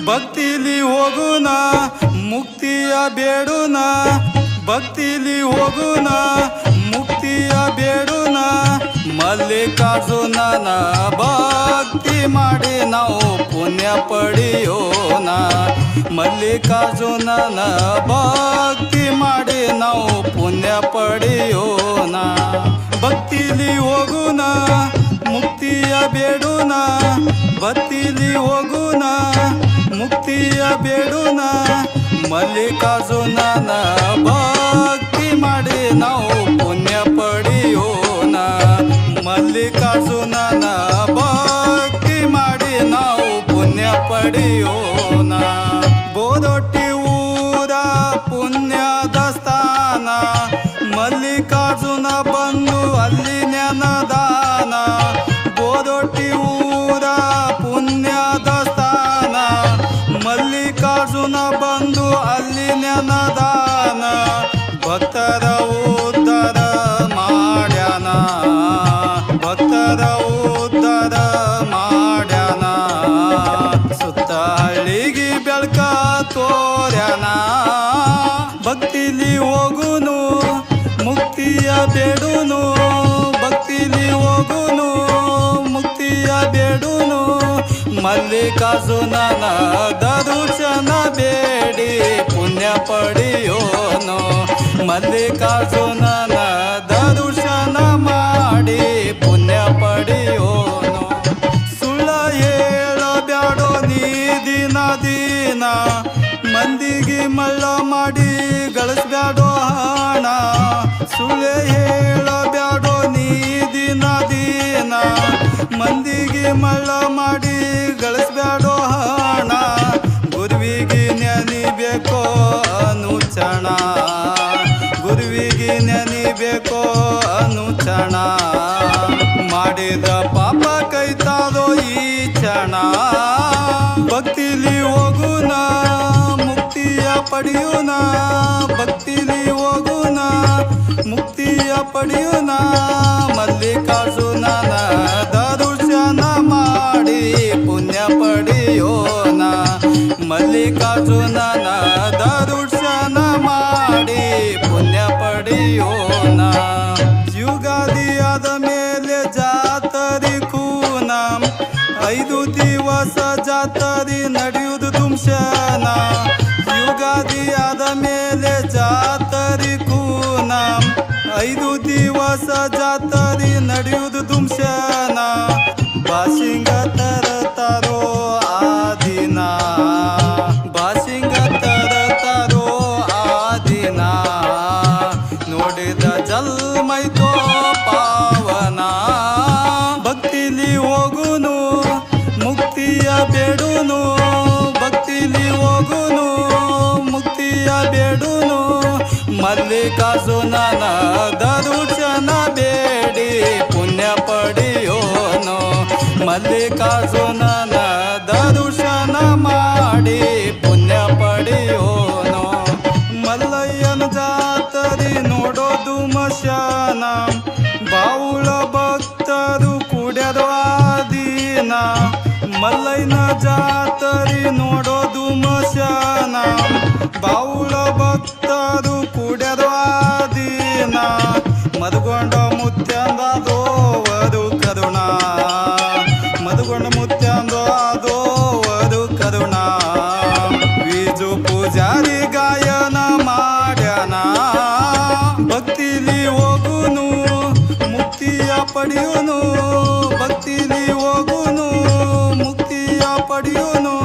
ಭಕ್ತಿಲಿ ಹೋಗುನ ಮುಕ್ತಿಯ ಬೇಡುನ, ಭಕ್ತಿಲಿ ಹೋಗುನ ಮುಕ್ತಿಯ ಬೇಡುನ. ಮಲ್ಲಿಕಾರ್ಜುನನ ಭಕ್ತಿ ಮಾಡಿ ನಾವು ಪುಣ್ಯ ಪಡೆಯೋಣ. ಮಲ್ಲಿಕಾರ್ಜುನನ ಭಕ್ತಿ ಮಾಡಿ ನಾವು ಪುಣ್ಯ ಪಡೆಯೋಣ. ಭಕ್ತಿಲಿ ಹೋಗುನ ಮುಕ್ತಿಯ ಬೇಡುನ, ಭಕ್ತಿಲಿ ಹೋಗುನ ಮುಕ್ತಿಯ ಬೇಡುನ. ಮಲ್ಲಿಕಾರ್ಜುನನ ಭಕ್ತಿ ಮಾಡಿ ನಾವು ಪುಣ್ಯ ಪಡೆಯೋಣ. ಮಲ್ಲಿಕಾರ್ಜುನನ ಭಕ್ತಿ ಮಾಡಿ ನಾವು ಪುಣ್ಯ ಪಡೆಯೋಣ. ಬೋದೊಟ್ಟಿ ಊರ ಪುಣ್ಯದ ಸ್ಥಾನ, ಮಲ್ಲಿಕಾರ್ಜುನ ಬಂದು ಅಲ್ಲಿ ನೆನದಾನ. ಬೋದೊಟ್ಟಿ ಊರ ಪುಣ್ಯದ ಸ್ಥಾನ, ಮಲ್ಲಿಕಾರ್ಜುನ ಬಂದು ಅಲ್ಲಿ ನೆನದಾನ. ಭಕ್ತರ ಉದ್ಧಾರ ಮಾಡ್ಯಾನ, ಭಕ್ತರ ಉದ್ಧಾರ ಮಾಡ್ಯಾನ. ಸುತ್ತ ಹಳ್ಳಿಗೆ ಬೆಳಕ ತೋರ್ಯಾನ. ಭಕ್ತಿಲಿ ಹೋಗುನು ಮುಕ್ತಿಯ ಬೇಡುನು, ಭಕ್ತಿಲಿ ಹೋಗುನು ಮುಕ್ತಿಯ ಬೇಡುನು. ಮಲ್ಲಿಕಾರ್ಜುನನ ದರ್ಶನ ಬೇಡಿ ಪುಣ್ಯ ಪಡೆಯೋನು. ಮಲ್ಲಿಕಾರ್ಜುನನ ದರ್ಶನ ಮಾಡಿ ಪುಣ್ಯ ಪಡೆಯೋನು. ಸುಳ್ಳ ಹೇಳಬ್ಯಾಡೋ ನೀ ದಿನ ದಿನ, ಮಂದಿಗೆ ಮಳ್ಳ ಮಾಡಿ ಗಳಿಸ್ಬ್ಯಾಡೋ ಹಣ. ಸುಳ್ಳು ಹೇಳಬ್ಯಾಡೋ ನೀ ದಿನ ದಿನ, ಮಂದಿಗೆ ಮಳ್ಳ ಮಾಡಿ ಗಳಿಸ್ಬ್ಯಾಡೋ ಹಣ. ಗುರುವಿಗೆ ನೆನಿಬೇಕೋ ಅನುಚಣ, ಗುರುವಿಗೆ ನೆನಿಬೇಕೋ ಅನುಚಣ. ಮಾಡಿದ ಪಾಪ ಕೈತಾದೋ ಈ ಕ್ಷಣ. ಭಕ್ತಿಲಿ ಹೋಗುನ ಮುಕ್ತಿಯ ಪಡೆಯುನ, ಭಕ್ತಿಲಿ ಹೋಗುನ ಮುಕ್ತಿಯ ಪಡೆಯುನ. ಮಲ್ಲಿಕಾರ್ಜುನನ ದರ್ಶನ ಮಾಡಿ ಪುಣ್ಯ ಪಡೆಯೋಣ. ಮಲ್ಲಿಕಾರ್ಜುನನ ದರ್ಶನ ಮಾಡಿ ಪುಣ್ಯ ಪಡೆಯೋಣ. ಯುಗಾದಿ ಆದ ಮೇಲೆ ಜಾತರಿ ಕೂನ, 5 ದಿವಸ ಜಾತರಿ ನಡೆಯುವುದು ದುಂಶನ. ಯುಗಾದಿ ಆದ ಮೇಲೆ ಜಾತರಿ ಕೂನ, 5 ದಿವಸ ಜಾತರಿ ನಡೆಯುವುದು ದುಂಶನ. ಬಾಸಿಂಗ ತರತಾರೋ ಆ ದಿನ, ಬಾಸಿಂಗ ತರತಾರೋ ಆ ದಿನ. ನೋಡಿದ ಜಲ್ಮೈತೋ ಪಾವನ. ಭಕ್ತಿಲಿ ಹೋಗುನು ಮುಕ್ತಿಯ ಬೇಡುನು, ಭಕ್ತಿಲಿ ಹೋಗುನು ಮುಕ್ತಿಯ ಬೇಡುನು. ಮಲ್ಲಿಕಾರ್ಜುನನ ದರ್ಶನ ಬೇಡಿ ಪುಣ್ಯ ಪಡೆಯೋನು. ಮಲ್ಲಿಕಾರ್ಜುನನ ದರ್ಶನ ಮಾಡಿ ಪುಣ್ಯ ಪಡೆಯೋನು. ಮಲ್ಲಯ್ಯನ ಜಾತರಿ ನೋಡೋದು ಮಶಾನ, ಬಾವುಳ ಭಕ್ತರು ಕುಡ್ಯರು ಆದೀನ. ಮಲ್ಲಯ್ಯನ ಜಾತರಿ ನೋಡೋದು ಮಶಾನ, ಬಾವುಳ ಭಕ್ತರು ಕುಡ್ಯರು ಆದೀನ. ಮದುಗೊಂಡ ಮುತ್ಯಂದೋವರು ಕರುಣ, ಮದುಗೊಂಡ ಮುತ್ಯಂದೋವರು ಕರುಣ. ವೀಜು ಪೂಜಾರಿ ಗಾಯನ ಮಾಡ್ಯಾನ. ಭಕ್ತಿಲಿ ಹೋಗುನು ಮುಕ್ತಿಯ ಪಡೆಯುನು, ಭಕ್ತಿಲಿ ಹೋಗುನು ಮುಕ್ತಿಯ ಪಡೆಯುನು.